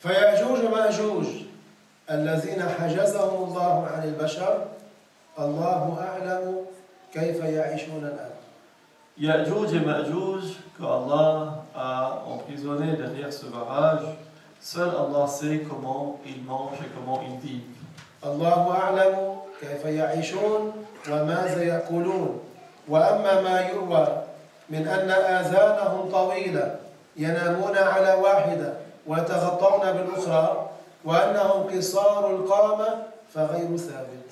فيأجوج ومأجوج الذين حجزهم الله عن البشر الله أعلم كيف يعيشون الآن. Ya'juj et Ma'juj, qu'Allah a emprisonné derrière ce barrage, seul Allah sait comment ils mangent et comment ils vivent. الله أعلم كيف يعيشون وماذا يأكلون. وأما ما يروى من أن آذانهم طويلة ينامون على واحدة ويتغطون بالأخرى وأنهم قصار القامة فغير ثابت.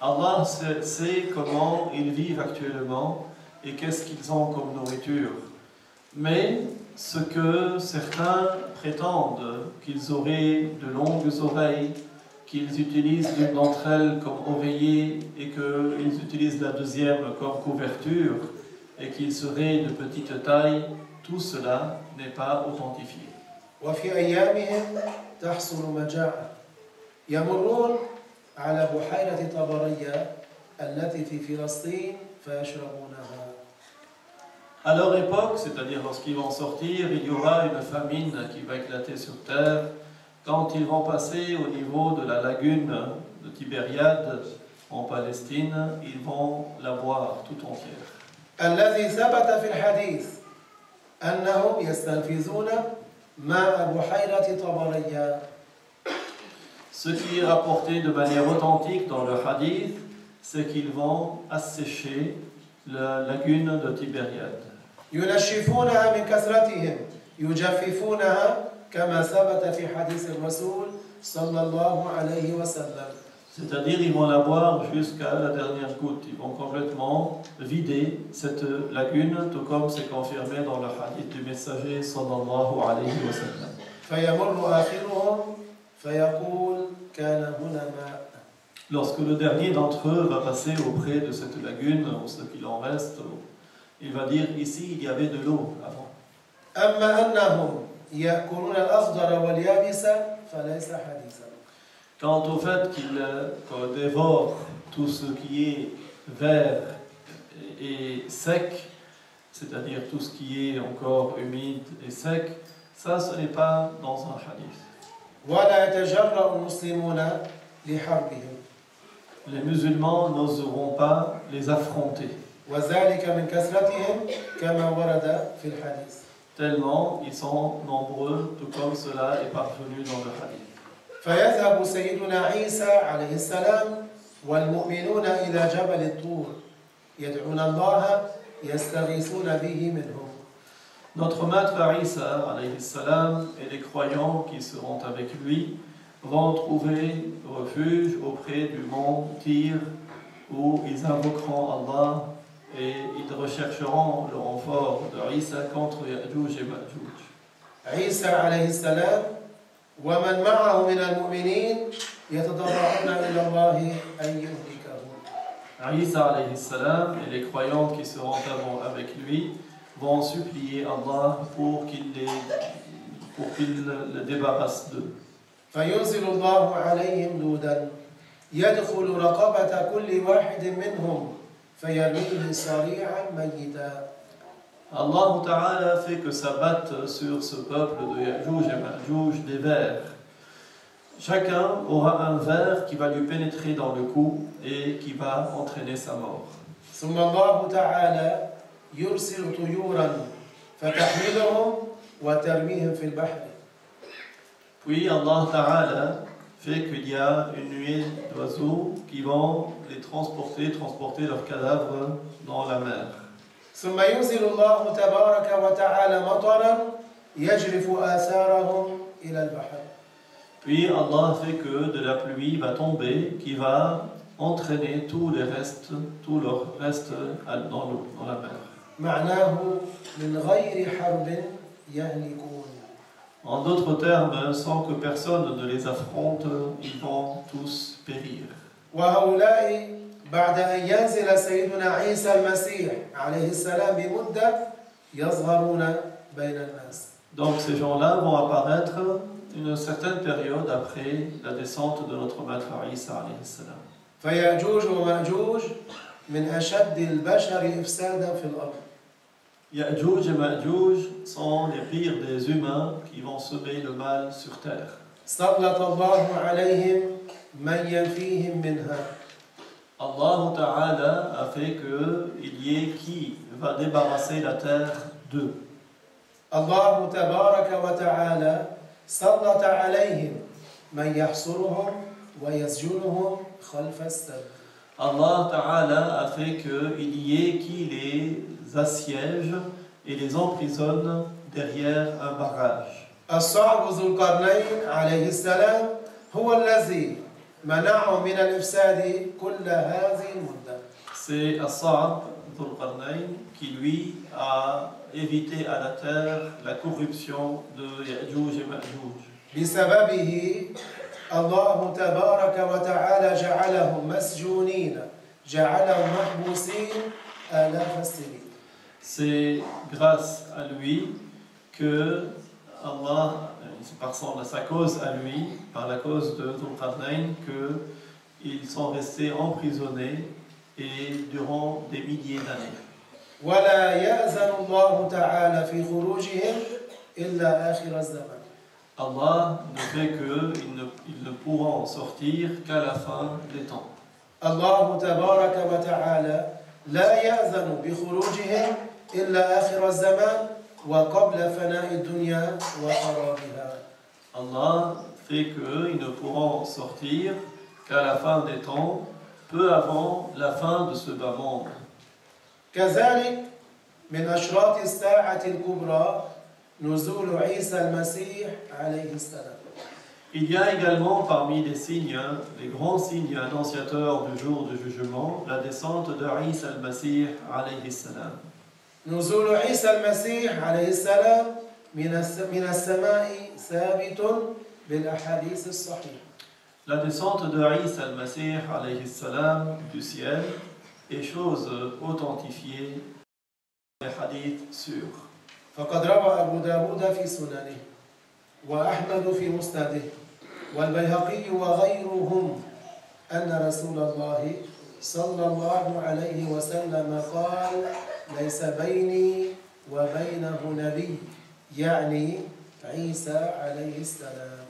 Allah sait comment ils vivent actuellement et qu'est-ce qu'ils ont comme nourriture. Mais ce que certains prétendent, qu'ils auraient de longues oreilles, qu'ils utilisent l'une d'entre elles comme oreiller et qu'ils utilisent la deuxième comme couverture et qu'ils seraient de petite taille, tout cela n'est pas authentifié. وفي أيامهم تحصل مجاعة يمرون على بحيرة طبرية التي في فلسطين فيشربونها. À leur époque, c'est-à-dire lorsqu'ils vont sortir, il y aura une famine qui va éclater sur terre. Quand ils vont passer au niveau de la lagune de Tibériade en Palestine, ils vont la boire tout entière. الذي ثبت في الحديث أنهم يستنفذون ماء بحيرة طبرية. Ce qui est rapporté de manière authentique dans le hadith, c'est qu'ils vont assécher la lagune de Tibériade. ينشفونها من كثرتهم يجففونها كما ثبت في حديث الرسول صلى الله عليه وسلم. C'est-à-dire ils vont la boire jusqu'à la dernière goutte. Ils vont complètement vider cette lagune, tout comme c'est confirmé dans le hadith du messager sallallahu alayhi wa sallam. فيمر آخرهم فيقول كان هنا ماء. Lorsque le dernier d'entre eux va passer auprès de cette lagune, ou ce qu'il en reste, il va dire ici il y avait de l'eau avant. أما أنهم يأكلون الأخضر واليابس فليس حديثا. Quant au fait qu'ils dévorent tout ce qui est vert et sec, c'est-à-dire tout ce qui est encore humide et sec, ça ce n'est pas dans un hadith. ولا يتجرأ المسلمون لحربهم. Les musulmans n'oseront pas les affronter, وذلك من كثرتهم كما ورد في الحديث. tellement ils sont nombreux, tout comme cela est parvenu dans le hadith. فيذهب سيدنا عيسى عليه السلام والمؤمنون إلى جبل الطور يدعون الله يستغيثون به منهم. Notre maître Isa alayhi salam et les croyants qui seront avec lui vont trouver refuge auprès du mont Tyr où ils invoqueront Allah et ils rechercheront le renfort de Isa contre Ya'juj et Ma'juj. عيسى عليه السلام ومن معه من المؤمنين يتضرعون إلى الله أن يهلكهم. Isa alayhi salam et les croyants qui seront avec lui vont supplier Allah pour qu'il le débarrasse d'eux. فينزل الله عليهم دودا يدخل رقبة كل واحد منهم فيرميه صريعا ميتا. Allah Ta'ala fait que ça batte sur ce peuple de Ya'juj et Ma'juj des vers. Chacun aura un ver qui va lui pénétrer dans le cou et qui va entraîner sa mort. ثم الله تعالى يرسل طيورا فتحملهم وترميهم في البحر. Puis Allah Ta'ala fait qu'il y a une nuée d'oiseaux qui vont les transporter leurs cadavres dans la mer. ثم ينزل الله تبارك وتعالى مطرا يجرف آثارهم إلى البحر. Puis Allah fait que de la pluie va tomber qui va entraîner tout leur reste dans l'eau, dans la mer. معناه من غير حرب يهلكون. En d'autres termes, sans que personne ne les affronte, ils vont tous périr. وهؤلاء بعد أن ينزل سيدنا عيسى المسيح عليه السلام بمدة يظهرون بين الناس. Donc ces gens-là vont apparaître une certaine période après la descente de notre maître Isa alayhi salam. فيأجوج ومأجوج من أشد البشر إفسادا في الأرض. Ya'juj et Ma'juj sont les pires des humains qui vont semer le mal sur terre. سلط الله عليهم من ينفيهم منها. Allah Ta'ala a fait qu'il y ait qui va débarrasser la terre d'eux. الله تبارك وتعالى سلط عليهم من يحصرهم ويسجنهم خلف السد. Allah Ta'ala a fait qu'il y ait qui les assiège et les emprisonne derrière un barrage. الصعب ذو القرنين عليه السلام هو الذي منعه من الإفساد كل هذه المدة. C'est As-Sa'b Dhul Qarnayn qui lui a évité à la terre la corruption de Ya'juj et Ma'juj. بسببه الله تبارك وتعالى جعلهم مسجونين جعلهم محبوسين آلاف السنين. C'est grâce à lui que Allah, sa cause à lui, par la cause de Dhul Qarnayn, qu'ils sont restés emprisonnés et durant des milliers d'années. ولا يأذن الله تعالى في خروجهم إلا آخر الزمان. Allah ne fait qu'ils ne pourront sortir qu'à la fin des temps. الله تبارك وتعالى لا يأذن بخروجهم إلا آخر الزمان وقبل فناء الدنيا وخرابها. Allah fait qu'ils ne pourront sortir qu'à la fin des temps, peu avant la fin de ce bas monde. كذلك من أشراط الساعة الكبرى نزول عيسى المسيح عليه السلام. Il y a également parmi les signes, les grands signes annonciateurs du jour du jugement, la descente de Isa al-Masih alayhi salam. نزول عيسى المسيح عليه السلام من السماء ثابت بالأحاديث الصحيحة. La descente de Isa al-Masih alayhi salam du ciel est chose authentifiée des hadiths sûrs. فقد روى أبو داود في سننه وأحمد في مسنده والبيهقي وغيرهم أن رسول الله صلى الله عليه وسلم قال ليس بيني وبينه نبي يعني عيسى عليه السلام.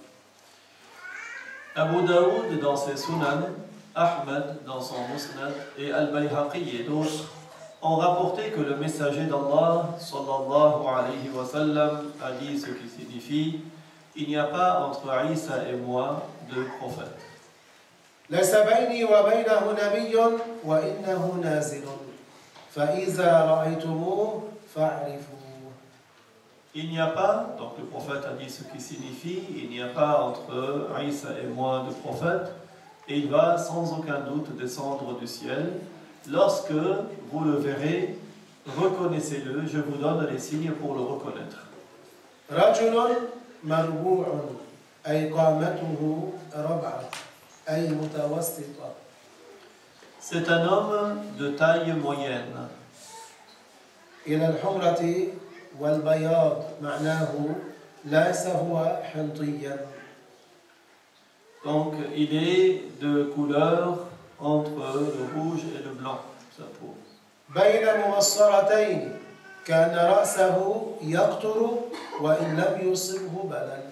Abu Daoud dans ses Sunan, Ahmed dans son Musnad et Al-Bayhaqi et d'autres ont rapporté que le messager d'Allah sallallahu alayhi wa sallam a dit ce qui signifie il n'y a pas entre Isa et moi de prophète. ليس بيني وبينه نبي وإنه نازل فإذا رأيتموه فاعرفوه. Il n'y a pas, donc le prophète a dit ce qui signifie il n'y a pas entre Isa et moi de prophète et il va sans aucun doute descendre du ciel. Lorsque vous le verrez, reconnaissez-le, je vous donne les signes pour le reconnaître. رجل مربوع أي قامته ربعة أي متوسطة. C'est un homme de taille moyenne. إلى الحمرة والبياض معناه ليس هو حنطيا. Donc il est de couleur entre le rouge et le blanc, sa peau. بين مبصرتين كان رأسه يقطر وإن لم يصبه بلل.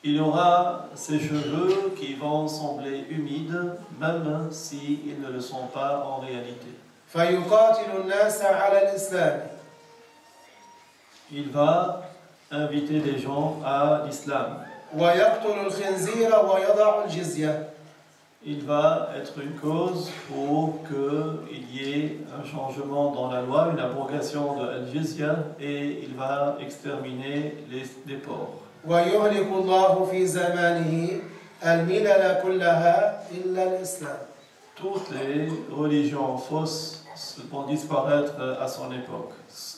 Il aura ses cheveux qui vont sembler humides, même s'ils ne le sont pas en réalité. فيقاتل الناس على الإسلام. Il va inviter les gens à l'islam. ويقتل الخنزير ويضع الجزية. Il va être une cause pour qu'il y ait un changement dans la loi, une abrogation de Al-Jizya, et il va exterminer les porcs. ويهلك الله في زمانه الملل كلها إلا الإسلام. Toutes les religions fausses vont disparaître à son époque,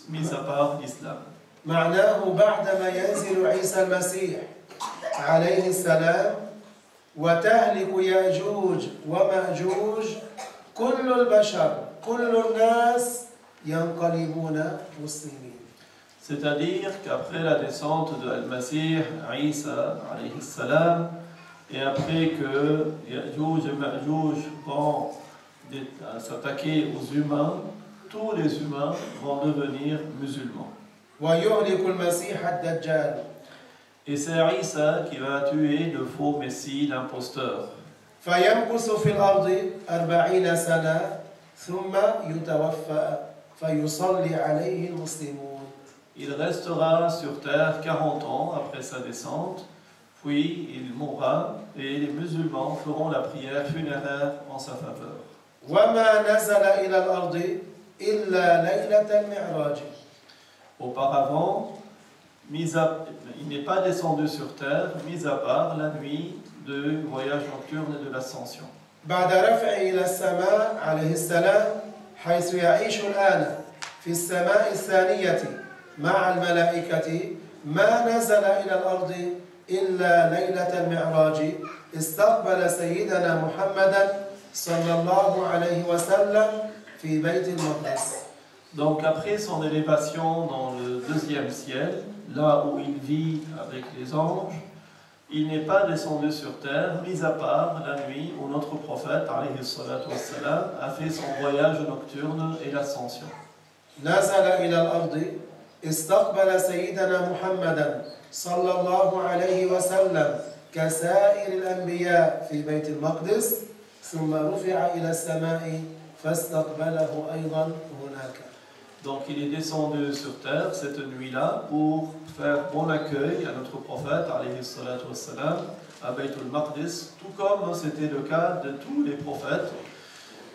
mis à part l'islam. معناه بعدما ينزل عيسى المسيح عليه السلام وتهلك يأجوج ومأجوج كل البشر كل الناس ينقلبون مسلمين. C'est-à-dire qu'après la descente de Al-Masih, Isa alayhi salam, et après que Ya'juj et Ma'juj vont s'attaquer aux humains, tous les humains vont devenir musulmans. ويهلك المسيح الدجال. Et c'est Isa qui va tuer le faux Messie, l'imposteur. فيمكث في الأرض 40 سنة ثم يتوفى فيصلي عليه المسلمون. Il restera sur terre 40 ans après sa descente, puis il mourra et les musulmans feront la prière funéraire en sa faveur. وما نزل إلى الأرض إلا ليلة المعراج. Auparavant, il n'est pas descendu sur terre, mis à part la nuit de voyage nocturne et de l'ascension. بعد رفعه إلى السماء عليه السلام حيث يعيش الآن في السماء الثانية مع الملائكة ما نزل إلى الأرض إلا ليلة المعراج استقبل سيدنا محمدا صلى الله عليه وسلم في بيت المقدس. Donc après son élévation dans le deuxième ciel, là où il vit avec les anges, il n'est pas descendu sur terre, mis à part la nuit où notre prophète alayhi salatu wassalam, a fait son voyage nocturne et l'ascension. نزل إلى الأرض استقبل سيدنا محمدا صلى الله عليه وسلم كسائر الأنبياء في بيت المقدس ثم رفع إلى السماء فاستقبله أيضا هناك. Donc il est descendu sur terre cette nuit-là pour faire bon accueil à notre prophète alayhi salatu wassalam à Bayt al-Maqdis, tout comme c'était le cas de tous les prophètes.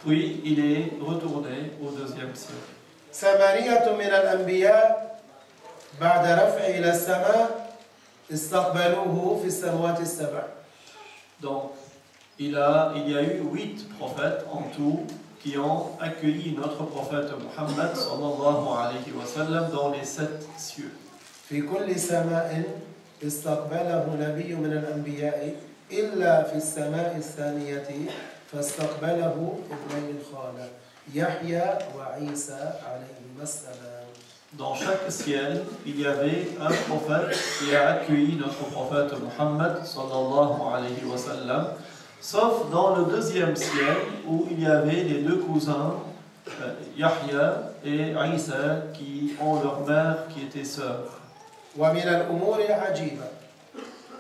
Puis il est retourné au deuxième siècle. 8 من الأنبياء بعد رفعه إلى السماء استقبلوه في السماوات السبع. Donc il y a eu 8 prophètes en tout qui ont accueilli notre prophète Muhammad sallallahu alayhi wa sallam dans les 7 cieux. في كل سماء استقبله نبي من الأنبياء إلا في السماء الثانية فاستقبله ابني الخالة يحيى وعيسى عليهما السلام. Dans chaque ciel, il y avait un prophète qui a accueilli notre prophète Muhammad sallallahu alayhi wa sallam, sauf dans le deuxième ciel où il y avait les deux cousins, Yahya et Isa, qui ont leur mère qui était sœur. ومن الأمور العجيبة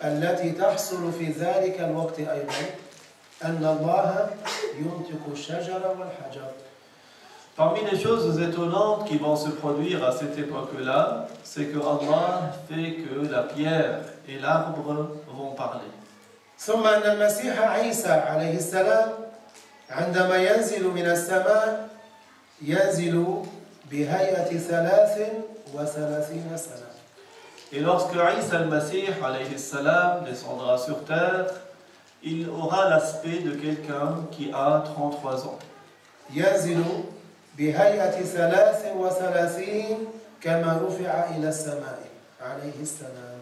التي تحصل في ذلك الوقت أيضا أن الله ينطق الشجر والحجر. Parmi les choses étonnantes qui vont se produire à cette époque-là, c'est que Allah fait que la pierre et l'arbre vont parler. ثم أن المسيح عيسى عليه السلام عندما ينزل من السماء ينزل بهيئة 33 سنة. Et lorsque Isa al-Masih alayhi salam descendra sur terre, il aura l'aspect de quelqu'un qui a 33 ans. ينزل بهيئة 33 كما رفع إلى السماء عليه السلام.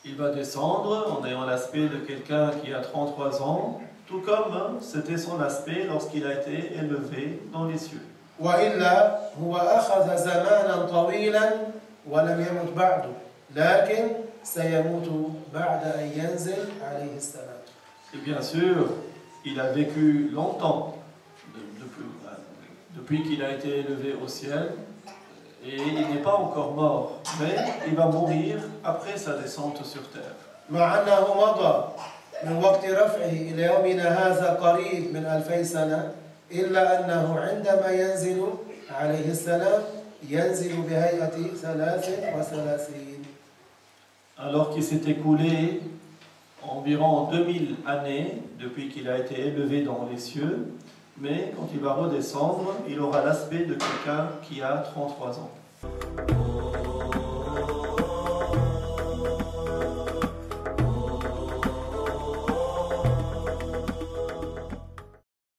Il va descendre en ayant l'aspect de quelqu'un qui a 33 ans, tout comme c'était son aspect lorsqu'il a été élevé dans les cieux. وإلا هو أخذ زمانا طويلا ولم يمت بعد لكن سيموت بعد أن ينزل عليه السلام. Et bien sûr, il a vécu longtemps, depuis qu'il a été élevé au ciel, et il n'est pas encore mort, mais il va mourir après sa descente sur terre. مع أنه مضى من وقت رفعه إلى يومنا هذا قريب من 2000 سنة إلا أنه عندما ينزل عليه السلام ينزل بهيئة 33. Alors qu'il s'est écoulé environ 2000 années depuis qu'il a été élevé dans les cieux, mais quand il va redescendre, il aura l'aspect de quelqu'un qui a 33 ans.